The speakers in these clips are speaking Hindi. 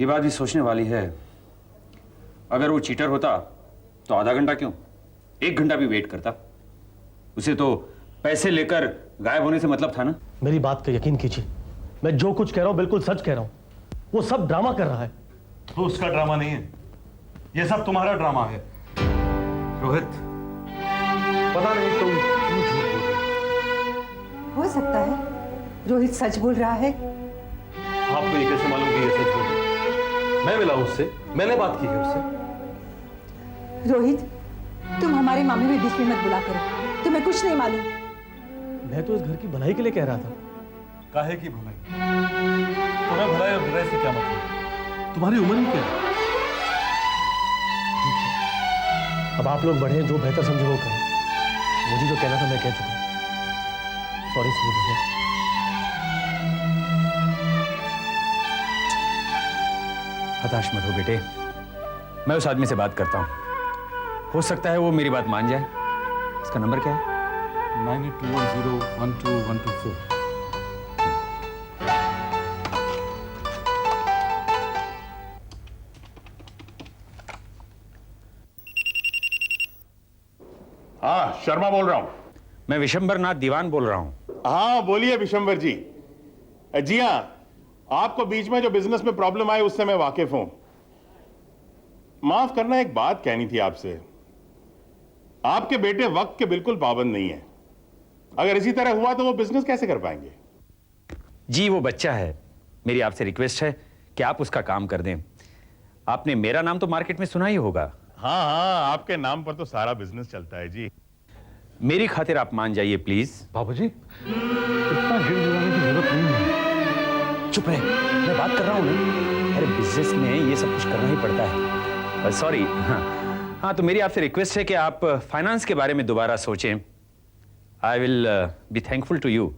ये बात भी सोचने वाली है, अगर वो चीटर होता तो आधा घंटा क्यों, 1 घंटा भी वेट करता। उसे तो पैसे लेकर गायब होने से मतलब था ना। मेरी बात का यकीन कीजिए, मैं जो कुछ कह रहा हूं बिल्कुल सच कह रहा हूं। वो सब ड्रामा कर रहा है। तो उसका ड्रामा नहीं है, ये सब तुम्हारा ड्रामा है। रोहित, पता नहीं तुम क्यों झूठ बोल रहे हो सकता है रोहित सच बोल रहा है। हो। आपको ये कैसे मालूम कि ये सच बोल रहा है? मैं मिला उससे, मैंने बात की है उससे। रोहित, तुम हमारे मामले में बीच में मत बुला करो, तुम्हें कुछ नहीं मालूम। मैं तो इस घर की भलाई के लिए कह रहा था। काहे की भलाई? तुम्हें भलाई और बुराई से क्या मतलब? तुम्हारी उम्र ही क्या है? अब आप लोग बढ़े, जो बेहतर समझे वो करें। मुझे जो कहना था मैं कह चुका। सॉरी सही भैया। हताश मत हो बेटे, मैं उस आदमी से बात करता हूं, हो सकता है वो मेरी बात मान जाए। इसका नंबर क्या है? 9821012124। हाँ, शर्मा बोल रहा हूं। मैं विशंबर नाथ दीवान बोल रहा हूं। हाँ बोलिए विशंबर जी। जी हाँ, आपको बीच में जो बिजनेस में प्रॉब्लम आई उससे मैं वाकिफ हूं। माफ करना, एक बात कहनी थी आपसे। आपके बेटे वक्त के बिल्कुल पाबंद नहीं है। अगर इसी तरह हुआ तो वो बिजनेस कैसे कर पाएंगे? जी वो बच्चा है, मेरी आपसे रिक्वेस्ट है कि आप उसका काम कर दें। आपने मेरा नाम तो मार्केट में सुना ही होगा। हाँ हाँ, आपके नाम पर तो सारा बिजनेस चलता है जी। मेरी खातिर आप मान जाइए प्लीज। बाबूजी, इतना गिड़गिड़ाने की जरूरत नहीं है। चुप रहे, मैं बात कर रहा हूं ना। अरे बिजनेस में ये सब कुछ करना ही पड़ता है। सॉरी। हाँ तो मेरी आपसे रिक्वेस्ट है कि आप फाइनेंस के बारे में दोबारा सोचें। I will be thankful to you.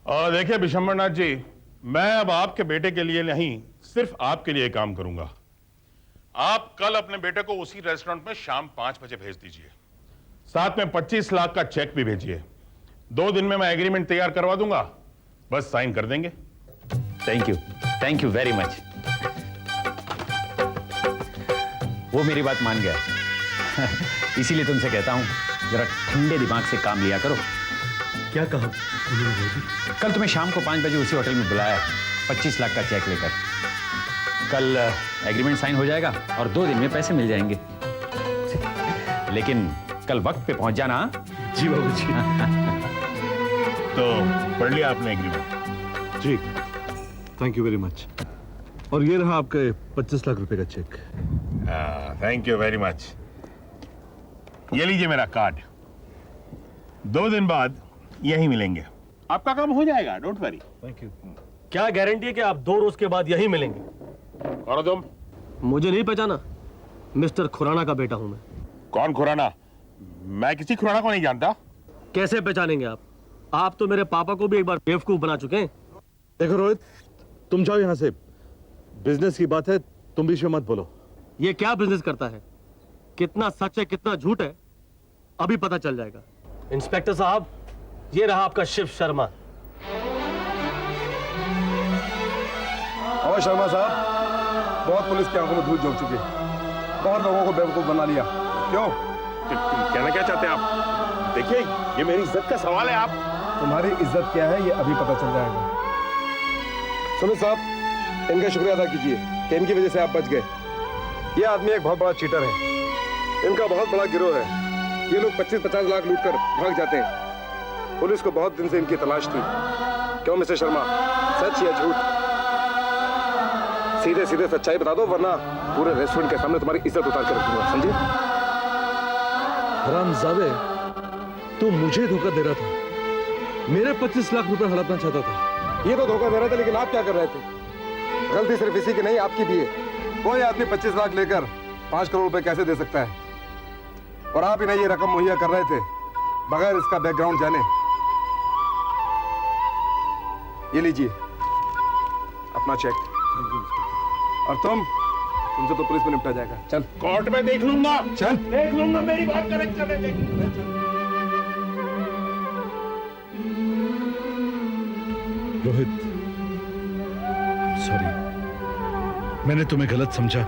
और देखिए विशंबरनाथ जी, मैं अब आपके बेटे के लिए नहीं, सिर्फ आपके लिए काम करूंगा। आप कल अपने बेटे को उसी रेस्टोरेंट में शाम 5 बजे भेज दीजिए। साथ में 25 लाख का चेक भी भेजिए। 2 दिन में मैं एग्रीमेंट तैयार करवा दूंगा, बस साइन कर देंगे। Thank you very much. वो मेरी बात मान गया। इसीलिए तुमसे कहता हूं, जरा ठंडे दिमाग से काम लिया करो। क्या कहा उन्होंने? कल तुम्हें शाम को 5 बजे उसी होटल में बुलाया, 25 लाख का चेक लेकर। कल एग्रीमेंट साइन हो जाएगा और 2 दिन में पैसे मिल जाएंगे। लेकिन कल वक्त पे पहुंच जाना। जी बाबूजी। तो पढ़ लिया आपने एग्रीमेंट? जी, थैंक यू वेरी मच। और ये रहा आपके 25 लाख रुपए का cheque. Thank you very much. ये लीजिए मेरा कार्ड। 2 दिन बाद यहीं मिलेंगे। आपका काम हो जाएगा, डोंट वरी। Thank you. क्या गारंटी है कि आप 2 रोज के बाद यहीं मिलेंगे? कौन हो तुम? मुझे नहीं पहचाना? मिस्टर खुराना का बेटा हूं मैं। कौन खुराना? मैं किसी खुराना को नहीं जानता। कैसे पहचानेंगे आप? आप तो मेरे पापा को भी एक बार बेवकूफ बना चुके हैं। देखो रोहित, तुम जाओ यहां से। बिजनेस की बात है, तुम भी मत बोलो। ये क्या बिजनेस करता है, कितना सच है कितना झूठ है, अभी पता चल जाएगा। इंस्पेक्टर साहब, ये रहा आपका शिव शर्मा। और शर्मा साहब, बहुत पुलिस की आंखों में धूल झोंक चुकी है, बहुत लोगों को बेवकूफ बना लिया। क्यों? कहना क्या चाहते हैं आप? देखिए, ये मेरी इज्जत का सवाल है। आप तुम्हारी इज्जत क्या है ये अभी पता चल जाएगा। सुनो साहब, इनका शुक्रिया अदा कीजिए कि इनकी वजह से आप बच गए। ये आदमी एक बहुत बड़ा चीटर है, इनका बहुत बड़ा गिरोह है। ये लोग 25-50 लाख लूट कर भाग जाते हैं। पुलिस को बहुत दिन से इनकी तलाश थी। क्यों मिस्टर शर्मा, सच या झूठ? सीधे सीधे सच्चाई बता दो, वरना पूरे रेस्टोरेंट के सामने तुम्हारी इज्जत उतार कर रखूंगा, समझे? हरामजादे, तू मुझे धोखा दे रहा था, मेरे 25 लाख रुपए हड़पना चाहता था। ये तो धोखा दे रहे थे, लेकिन आप क्या कर रहे थे? गलती सिर्फ इसी की नहीं, आपकी भी है। कोई आदमी 25 लाख लेकर 5 करोड़ रुपए कैसे दे सकता है? और आप इन्हें ये रकम मुहैया कर रहे थे बगैर इसका बैकग्राउंड जाने। ये लीजिए अपना चेक। और तुमसे तो पुलिस में निपटा जाएगा। चल, कोर्ट में देख लूंगा। चल, देख लूंगा, मेरी बात करेक्ट चले। रोहित, सॉरी, मैंने तुम्हें गलत समझा।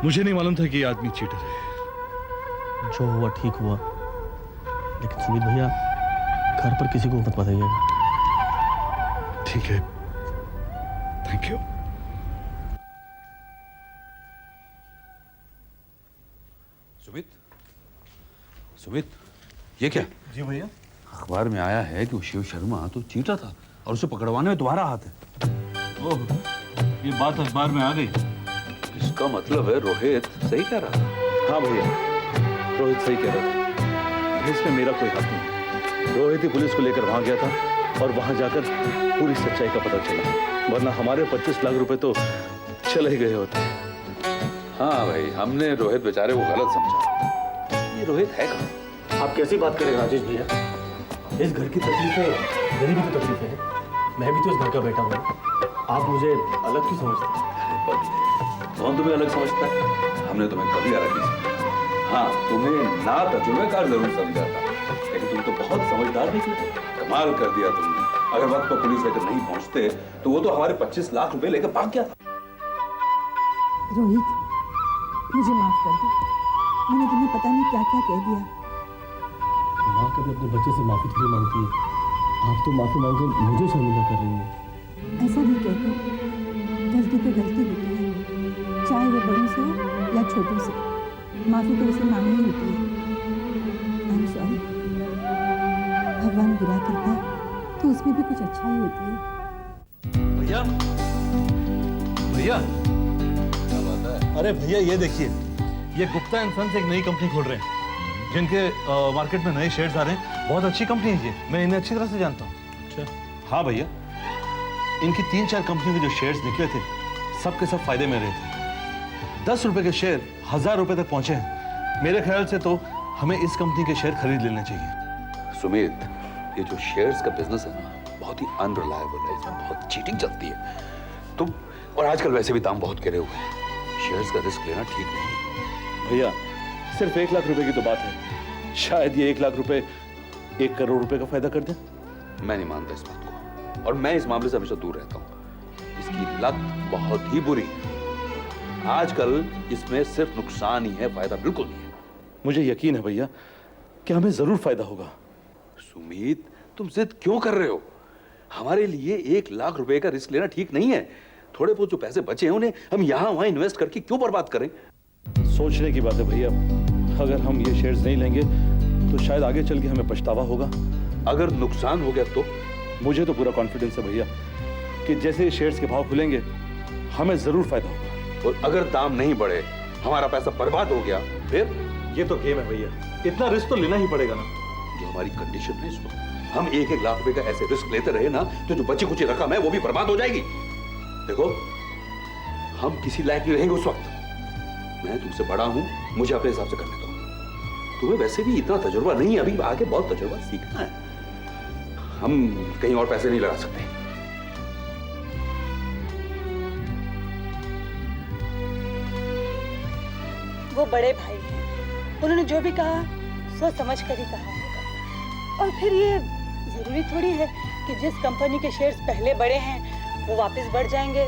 मुझे नहीं मालूम था कि ये आदमी चीटर है। जो हुआ ठीक हुआ, लेकिन सुमित भैया घर पर किसी को मत बताइएगा। ठीक है, थैंक यू। सुमित, सुमित, ये क्या? जी भैया। अखबार में आया है कि वो शिव शर्मा तो चीटर था और उसे पकड़वाने में तुम्हारा हाथ है। ओह, ये बात अखबार में आ गई। इसका मतलब है रोहित सही कह रहा था। हाँ भैया, रोहित सही कह रहा था। इसमें मेरा कोई हाथ नहीं। रोहित ही पुलिस को लेकर वहां गया था और वहां जाकर पूरी सच्चाई का पता चला, वरना हमारे 25 लाख रुपए तो चले ही गए होते। हाँ भाई, हमने रोहित बेचारे को गलत समझा। ये रोहित है कहाँ? आप कैसी बात करें राजेश भैया? इस घर की तकलीफें मेरी भी तो तकलीफें हैं। मैं भी तो इस घर का बेटा हूँ। आप मुझे अलग क्यों समझते हैं? कौन तुम्हें अलग समझता है? हमने तुम्हें कभी अलग नहीं समझा। हाँ, तुम्हें ना तजुर्बेकार जरूर समझा था, लेकिन तुम तो बहुत समझदार निकले। कमाल कर दिया तुमने। अगर वक्त पर पुलिस लेकर नहीं पहुंचते तो वो तो हमारे 25 लाख रुपए लेकर भाग गया था। रोहित, मुझे माफ कर दो। मैंने तुम्हें पता नहीं क्या क्या कह दिया। माँ कभी अपने बच्चे से माफी थोड़ी मांगती है। आप तो माफी मांगकर मुझे शर्मिंदा कर रही हैं। ऐसा नहीं कहते, गलती तो गलती होती है, चाहे वो बड़ों से हो या छोटों से। माफी तो उसे मांगनी होती है। I am sorry. भगवान बुरा करता है तो उसमें भी कुछ अच्छा ही होती है। भैया, भैया, क्या बात है? अरे भैया ये देखिए, ये गुप्ता एंड सन्स एक नई कंपनी खोल रहे हैं, जिनके मार्केट में नए शेयर्स आ रहे हैं। बहुत अच्छी कंपनी है ये, मैं इन्हें अच्छी तरह से जानता हूँ। अच्छा? हाँ भैया, इनकी 3-4 कंपनियों के जो शेयर्स निकले थे, सबके सब फायदे में रहे थे। 10 रुपए के शेयर 1000 रुपए तक पहुंचे हैं। मेरे ख्याल से तो हमें इस कंपनी के शेयर खरीद लेने चाहिए। सुमित, ये जो शेयर्स का बिजनेस है ना, बहुत ही अनरिलायबल है। इसमें बहुत चीटिंग चलती है। तुम और आजकल वैसे भी दाम बहुत गिरे हुए हैं। शेयर्स का रिस्क लेना ठीक नहीं। भैया, सिर्फ 1 लाख रुपए की तो बात है। शायद ये 1 लाख रुपए 1 करोड़ रुपए का फायदा कर दे। मैं नहीं मानता इस बात को, और मैं इस मामले से हमेशा दूर रहता हूँ। इसकी लत बहुत ही बुरी है। आजकल इसमें सिर्फ नुकसान ही है, फायदा बिल्कुल नहीं है। मुझे यकीन है भैया कि हमें जरूर फायदा होगा। सुमीत, तुम जिद क्यों कर रहे हो? हमारे लिए 1 लाख रुपए का रिस्क लेना ठीक नहीं है। थोड़े बहुत जो पैसे बचे हैं उन्हें हम यहाँ वहां इन्वेस्ट करके क्यों बर्बाद करें? सोचने की बात है भैया। अगर हम ये शेयर्स नहीं लेंगे तो शायद आगे चल के हमें पछतावा होगा। अगर नुकसान हो गया तो? मुझे तो पूरा कॉन्फिडेंस है भैया कि जैसे शेयर्स के भाव खुलेंगे हमें जरूर फायदा होगा। और अगर दाम नहीं बढ़े, हमारा पैसा बर्बाद हो गया, फिर? ये तो गेम है भैया, इतना रिस्क तो लेना ही पड़ेगा ना। जो हमारी कंडीशन है इसको, हम 1-1 लाख रुपए का ऐसे रिस्क लेते रहे ना, तो जो बची कुची रकम है वो भी बर्बाद हो जाएगी। देखो, हम किसी लायक नहीं रहेंगे उस वक्त। मैं तुमसे बड़ा हूं, मुझे अपने हिसाब से करने दो। तुम्हें वैसे भी इतना तजुर्बा नहीं है, अभी आगे बहुत तजुर्बा सीखना है। हम कहीं और पैसे नहीं लगा सकते। वो बड़े भाई हैं, उन्होंने जो भी कहा सोच समझ कर ही कहा होगा। और फिर ये जरूरी थोड़ी है कि जिस कंपनी के शेयर्स पहले बढ़े हैं वो वापस बढ़ जाएंगे।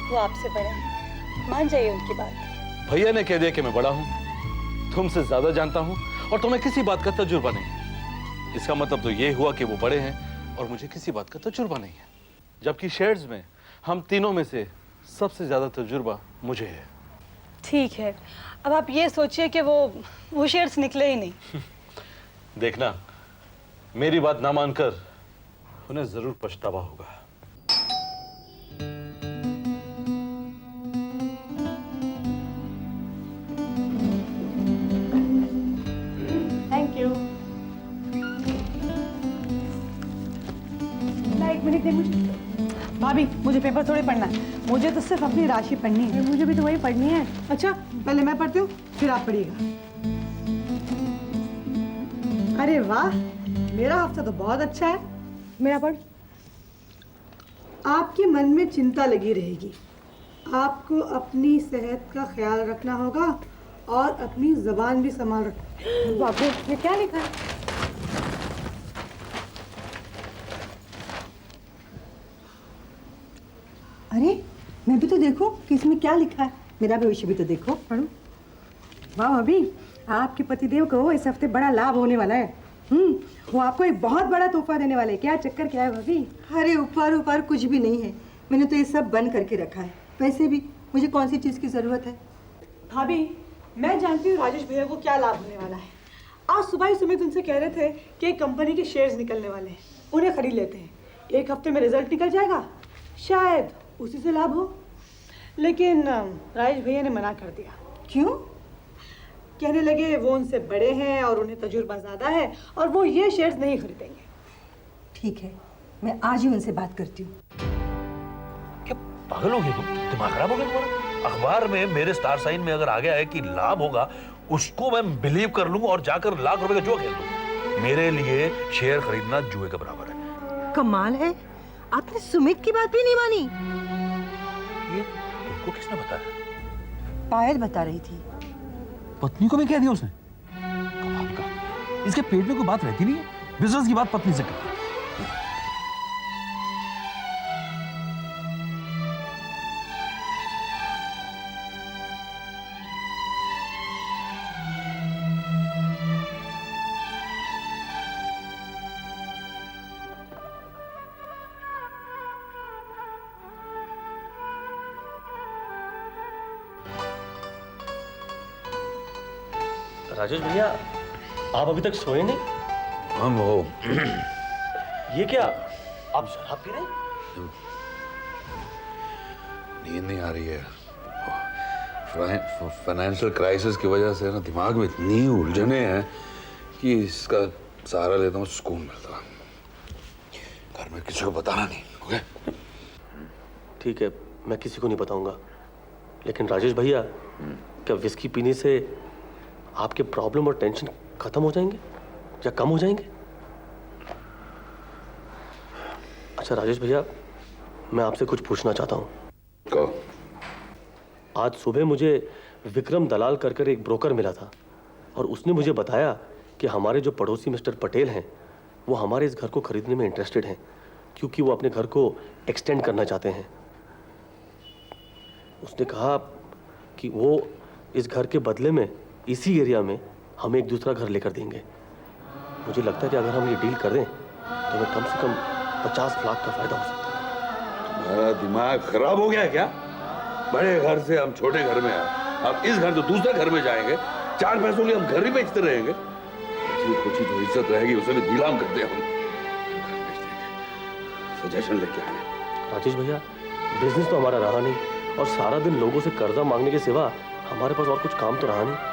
वो आपसे बड़े हैं, मान जाइए उनकी बात। भैया ने कह दिया कि मैं बड़ा हूं, तुमसे ज्यादा जानता हूं और तुम्हें किसी बात का तजुर्बा नहीं है। इसका मतलब तो ये हुआ कि वो बड़े हैं और मुझे किसी बात का तजुर्बा नहीं है। जबकि शेयर्स में हम तीनों में से सबसे ज्यादा तजुर्बा मुझे है। ठीक है, अब आप ये सोचिए कि वो शेयर्स निकले ही नहीं। देखना, मेरी बात ना मानकर उन्हें जरूर पछतावा होगा। Thank you. एक मिनट दे मुझे। भाभी, मुझे पेपर थोड़े पढ़ना है, मुझे तो सिर्फ अपनी राशि पढ़नी है। मुझे भी तो वही पढ़नी है। अच्छा, पहले मैं पढ़ती हूँ फिर आप पढ़िएगा। अरे वाह, मेरा हफ्ता तो बहुत अच्छा है। मेरा पढ़। आपके मन में चिंता लगी रहेगी। आपको अपनी सेहत का ख्याल रखना होगा और अपनी जुबान भी संभाल रखना। बाबू, ये क्या लिखा है? अरे, मैं भी तो कि इसमें क्या लिखा है। मेरा भविष्य भी तो देखो, पढ़ो। वाह भाभी, आपके पतिदेव को इस हफ्ते बड़ा लाभ होने वाला है। वो आपको एक बहुत बड़ा तोहफा देने वाले हैं। क्या चक्कर क्या है भाभी? अरे ऊपर ऊपर कुछ भी नहीं है, मैंने तो ये सब बंद करके रखा है। वैसे भी मुझे कौन सी चीज़ की ज़रूरत है? भाभी, मैं जानती हूँ राजेश भैया को क्या लाभ होने वाला है। आज सुबह ही सुमित उनसे कह रहे थे कि एक कंपनी के शेयर्स निकलने वाले हैं, उन्हें खरीद लेते हैं। एक हफ्ते में रिजल्ट निकल जाएगा, शायद उसी से लाभ हो। लेकिन राजेश भैया ने मना कर दिया। क्यों? कहने लगे वो उनसे बड़े हैं और उन्हें तजुर्बा ज़्यादा है और वो ये शेयर्स नहीं खरीदेंगे। ठीक है, मैं आज ही उनसे बात करती हूँ। क्या पागल हो गए तुम? दिमाग खराब हो गया तुम्हारा? अखबार में मेरे स्टार साइन में अगर आ गया है कि लाभ होगा, उसको मैं बिलीव कर लूंगा और जाकर लाख रुपए का जुआ खेल लूंगा। मेरे लिए शेयर खरीदना जुए के बराबर है। कमाल है, आपने सुमित की बात भी नहीं मानी। ये तुमको किसने बताया? पायल बता रही थी। पत्नी को भी कह दिया उसने? कमाल का, इसके पेट में कोई बात रहती नहीं है, बिजनेस की बात पत्नी से करती है। राजेश भैया, आप अभी तक सोए नहीं? हम हो। ये क्या, आप शराब पी रहे हैं? नींद नहीं आ रही है। फाइनेंशियल क्राइसिस की वजह से ना दिमाग में इतनी उलझने हैं कि इसका सहारा लेता हूँ, सुकून मिलता है। घर में किसी को बताना नहीं, ओके? ठीक है, मैं किसी को नहीं बताऊंगा। लेकिन राजेश भैया, क्या विस्की पीने से आपके प्रॉब्लम और टेंशन खत्म हो जाएंगे या कम हो जाएंगे? अच्छा राजेश भैया, मैं आपसे कुछ पूछना चाहता हूँ। कहो। आज सुबह मुझे विक्रम दलाल कर एक ब्रोकर मिला था और उसने मुझे बताया कि हमारे जो पड़ोसी मिस्टर पटेल हैं, वो हमारे इस घर को खरीदने में इंटरेस्टेड हैं क्योंकि वो अपने घर को एक्सटेंड करना चाहते हैं। उसने कहा कि वो इस घर के बदले में इसी एरिया में हमें एक दूसरा घर लेकर देंगे। मुझे लगता है कि अगर हम ये डील कर दें तो हमें कम से कम 50 लाख का फायदा हो सकता है। तुम्हारा दिमाग खराब हो गया है क्या? बड़े घर से हम छोटे घर में आए, अब इस घर से दूसरे घर में जाएंगे, 4 पैसों के लिए हम घर ही बेचते रहेंगे। कुछ जो इज्जत रहेगी उसे भी नीलाम करते हम। सजेशन लेके आए। राजेश भैया, बिजनेस तो हमारा रहा नहीं और सारा दिन लोगों से कर्जा मांगने के सिवा हमारे पास और कुछ काम तो रहा नहीं।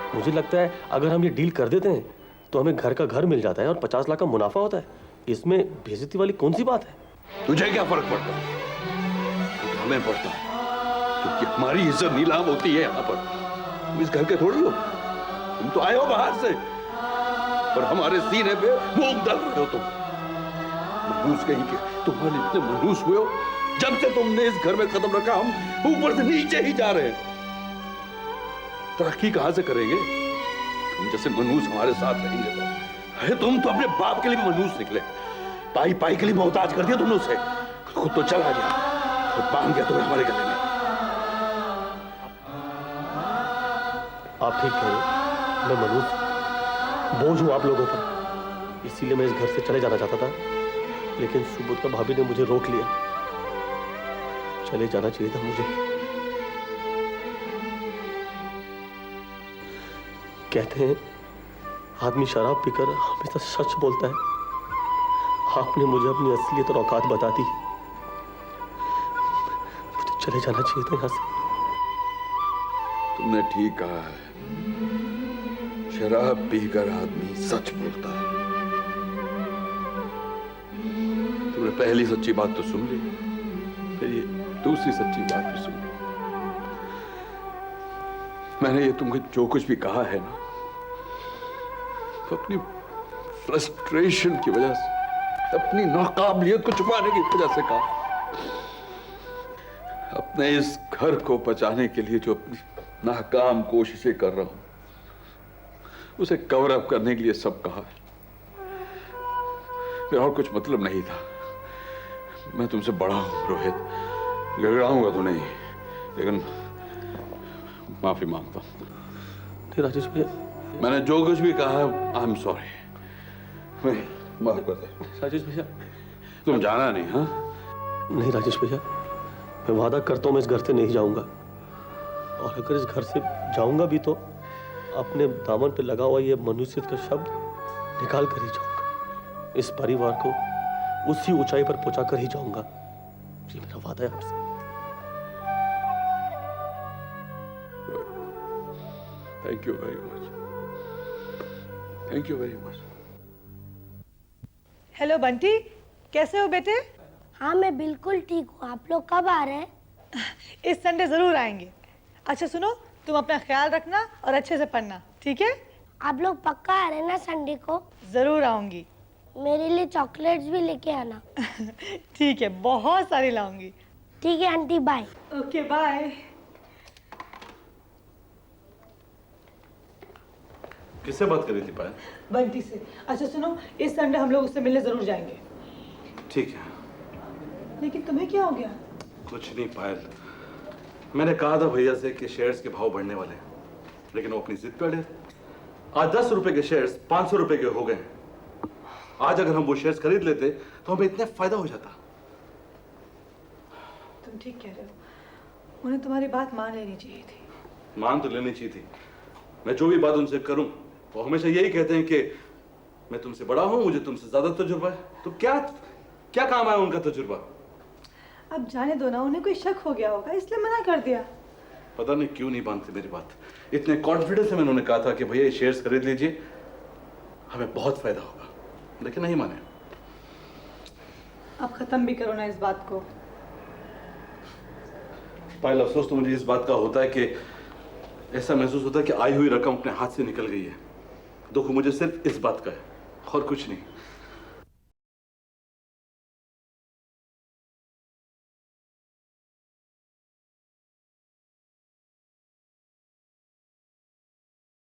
मुझे लगता है अगर हम ये डील कर देते हैं तो हमें घर का घर मिल जाता है और 50 लाख का मुनाफा होता है। इसमें बेइज्जती वाली कौन सी बात है? तुझे क्या फर्क पड़ता है? तो हमें पड़ता है क्योंकि हमारी इज्जत नीलाम होती है यहाँ पर। तुम इस घर के थोड़ी हो, तुम तो आए हो बाहर से और हमारे सीने पे मूंग दल रहे हो तुम। मनहूस कहीं के, तुम्हारे इतने मनहूस हुए हो। जब से तुमने इस घर में कदम रखा हम ऊपर से नीचे ही जा रहे हैं। तरक्की कहां से करेंगे? तुम जैसे मनहूस हमारे साथ रहेंगे तो। अरे तुम तो अपने बाप के लिए भी मनहूस निकले, पाई पाई के लिए मोहताज कर दिया तुमने उसे। खुद तो चला गया और बांध गया तुम्हें हमारे गले में। आप ठीक कह रहे हो, मैं मनहूस बोझ हूं आप लोगों पर, इसीलिए मैं इस घर से चले जाना चाहता था। लेकिन सुबोध भाभी ने मुझे रोक लिया। चले जाना चाहिए था मुझे। कहते हैं आदमी शराब पीकर हमेशा सच बोलता है। आपने मुझे अपनी असलियत और औकात बता दी। मुझे चले जाना चाहिए था यहां से। तुमने ठीक कहा है, शराब पीकर आदमी सच बोलता है। तुमने पहली सच्ची बात तो सुन ली, फिर ये दूसरी सच्ची बात भी सुन ली। मैंने ये तुमको जो कुछ भी कहा है ना, तो अपनी फ्रस्ट्रेशन की वजह से, अपनी नाकाबिलियत को छुपाने की वजह से कहा। अपने इस घर को बचाने के लिए जो अपनी नाकाम कोशिशें कर रहा हूं, उसे कवर अप करने के लिए सब कहा है। मेरा और कुछ मतलब नहीं था। मैं तुमसे बड़ा हूं रोहित, गड़गड़ाऊंगा तो नहीं, लेकिन माफी मांगता हूँ। नहीं राजेश भैया, मैंने जो कुछ भी कहा है, आई एम सॉरी। मैं माफ कर दे। राजेश भैया। तुम जाना नहीं, हाँ? नहीं राजेश भैया, मैं वादा करता हूँ मैं इस घर से नहीं जाऊंगा, और अगर इस घर से जाऊंगा भी तो अपने दामन पे लगा हुआ ये मनुष्य का शब्द निकाल कर ही जाऊंगा। इस परिवार को उसी ऊंचाई पर पहुंचा कर ही जाऊंगा। ये मेरा वादा है आपसे। Thank you very much, thank you very much. Hello Bunty, कैसे हो बेटे? हाँ मैं बिल्कुल ठीक हूँ। आप लोग कब आ रहे हैं? इस संडे जरूर आएंगे। अच्छा सुनो, तुम अपना ख्याल रखना और अच्छे से पढ़ना, ठीक है? आप लोग पक्का आ रहे हैं ना संडे को? जरूर आऊंगी। मेरे लिए चॉकलेट्स भी लेके आना। ठीक है, बहुत सारी लाऊंगी। ठीक है आंटी, बाय। Okay bye. किससे बात कर रही थी पायल? बंटी से। अच्छा सुनो, इस संडे हम लोग उससे मिलने जरूर जाएंगे। ठीक है। लेकिन तुम्हें क्या हो गया? कुछ नहीं पायल, मैंने कहा था भैया से कि शेयर्स के भाव बढ़ने वाले हैं, लेकिन वो अपनी जिद पे अड़े। आज 10 रुपए के शेयर्स 500 रुपए के हो गए। आज अगर हम वो शेयर्स खरीद लेते तो हमें इतना फायदा हो जाता। तुम ठीक कह रहे हो, उन्हें तुम्हारी बात मान लेनी चाहिए थी। मान तो लेनी चाहिए थी। मैं जो भी बात उनसे करूं वो हमेशा यही कहते हैं कि मैं तुमसे बड़ा हूं, मुझे तुमसे ज्यादा तजुर्बा है। तो क्या क्या काम आया उनका तजुर्बा? अब जाने दो ना, उन्हें कोई शक हो गया होगा इसलिए मना कर दिया। पता नहीं क्यों नहीं मानते मेरी बात। इतने कॉन्फिडेंस से मैंने उन्हें कहा था कि भैया ये शेयर्स खरीद लीजिए, हमें बहुत फायदा होगा, लेकिन नहीं माने। अब खत्म भी करो ना इस बात को। पायल, अफसोस तो मुझे इस बात का होता है कि ऐसा महसूस होता है कि आई हुई रकम अपने हाथ से निकल गई है। दुख मुझे सिर्फ इस बात का है और कुछ नहीं।